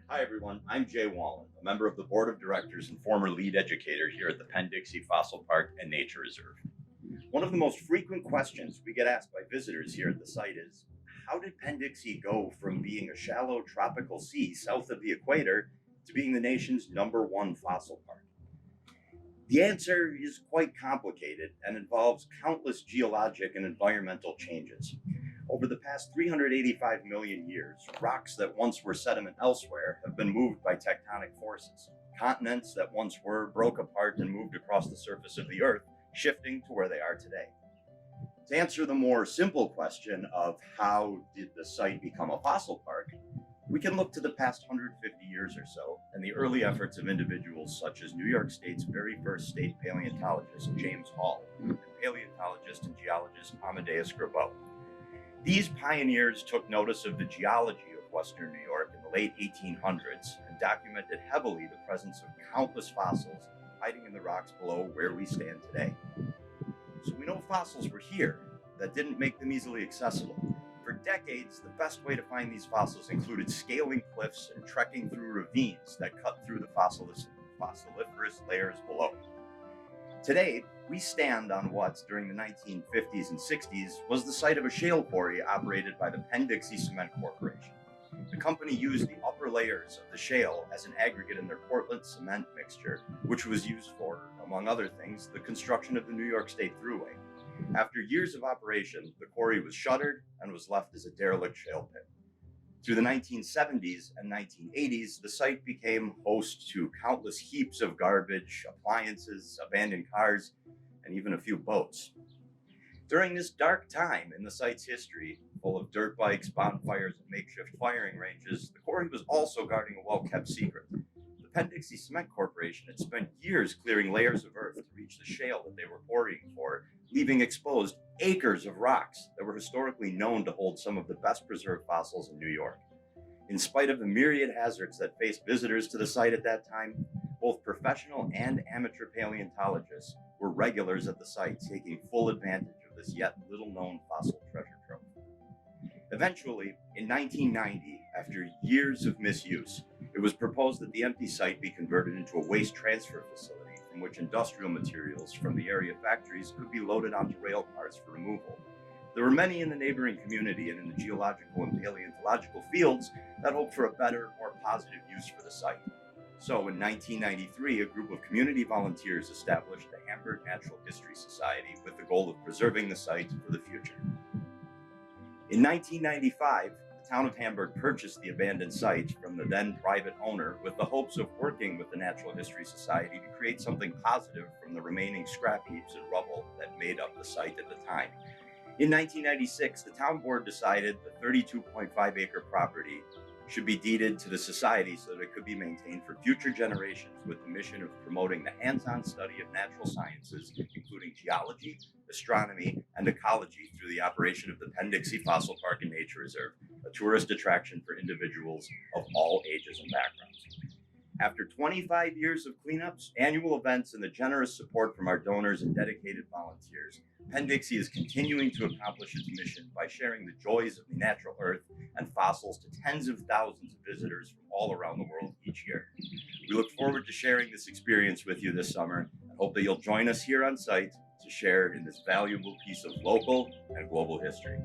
Hi, everyone. I'm Jay Wollin, a member of the board of directors and former lead educator here at the Penn Dixie Fossil Park and Nature Reserve. One of the most frequent questions we get asked by visitors here at the site is, how did Penn Dixie go from being a shallow tropical sea south of the equator to being the nation's #1 fossil park? The answer is quite complicated and involves countless geologic and environmental changes. Over the past 385 million years, rocks that once were sediment elsewhere have been moved by tectonic forces. Continents that once were broke apart and moved across the surface of the Earth, shifting to where they are today. To answer the more simple question of how did the site become a fossil park, we can look to the past 150 years or so and the early efforts of individuals such as New York State's very first state paleontologist, James Hall, and paleontologist and geologist Amadeus Grabeau. These pioneers took notice of the geology of Western New York in the late 1800s and documented heavily the presence of countless fossils hiding in the rocks below where we stand today. So we know fossils were here. That didn't make them easily accessible. For decades, the best way to find these fossils included scaling cliffs and trekking through ravines that cut through the fossiliferous layers below. Today, we stand on what, during the 1950s and 60s, was the site of a shale quarry operated by the Penn Dixie Cement Corporation. The company used the upper layers of the shale as an aggregate in their Portland cement mixture, which was used for, among other things, the construction of the New York State Thruway. After years of operation, the quarry was shuttered and was left as a derelict shale pit. Through the 1970s and 1980s, the site became host to countless heaps of garbage, appliances, abandoned cars, and even a few boats. During this dark time in the site's history, full of dirt bikes, bonfires, and makeshift firing ranges, the quarry was also guarding a well-kept secret. The Penn Dixie Cement Corporation had spent years clearing layers of earth to reach the shale that they were quarrying for, leaving exposed acres of rocks that were historically known to hold some of the best preserved fossils in New York. In spite of the myriad hazards that faced visitors to the site at that time, both professional and amateur paleontologists were regulars at the site, taking full advantage of this yet little-known fossil treasure trove. Eventually, in 1990, after years of misuse, it was proposed that the empty site be converted into a waste transfer facility from which industrial materials from the area factories could be loaded onto rail cars for removal. There were many in the neighboring community and in the geological and paleontological fields that hoped for a better, more positive use for the site. So in 1993, a group of community volunteers established the Hamburg Natural History Society with the goal of preserving the site for the future. In 1995, the town of Hamburg purchased the abandoned site from the then private owner with the hopes of working with the Natural History Society to create something positive from the remaining scrap heaps and rubble that made up the site at the time. In 1996, the town board decided the 32.5-acre property should be deeded to the society so that it could be maintained for future generations with the mission of promoting the hands-on study of natural sciences, including geology, astronomy, and ecology through the operation of the Penn Dixie Fossil Park and Nature Reserve, a tourist attraction for individuals of all ages and backgrounds. After 25 years of cleanups, annual events, and the generous support from our donors and dedicated volunteers, Penn Dixie is continuing to accomplish its mission by sharing the joys of the natural earth and fossils to tens of thousands of visitors from all around the world each year. We look forward to sharing this experience with you this summer and hope that you'll join us here on site to share in this valuable piece of local and global history.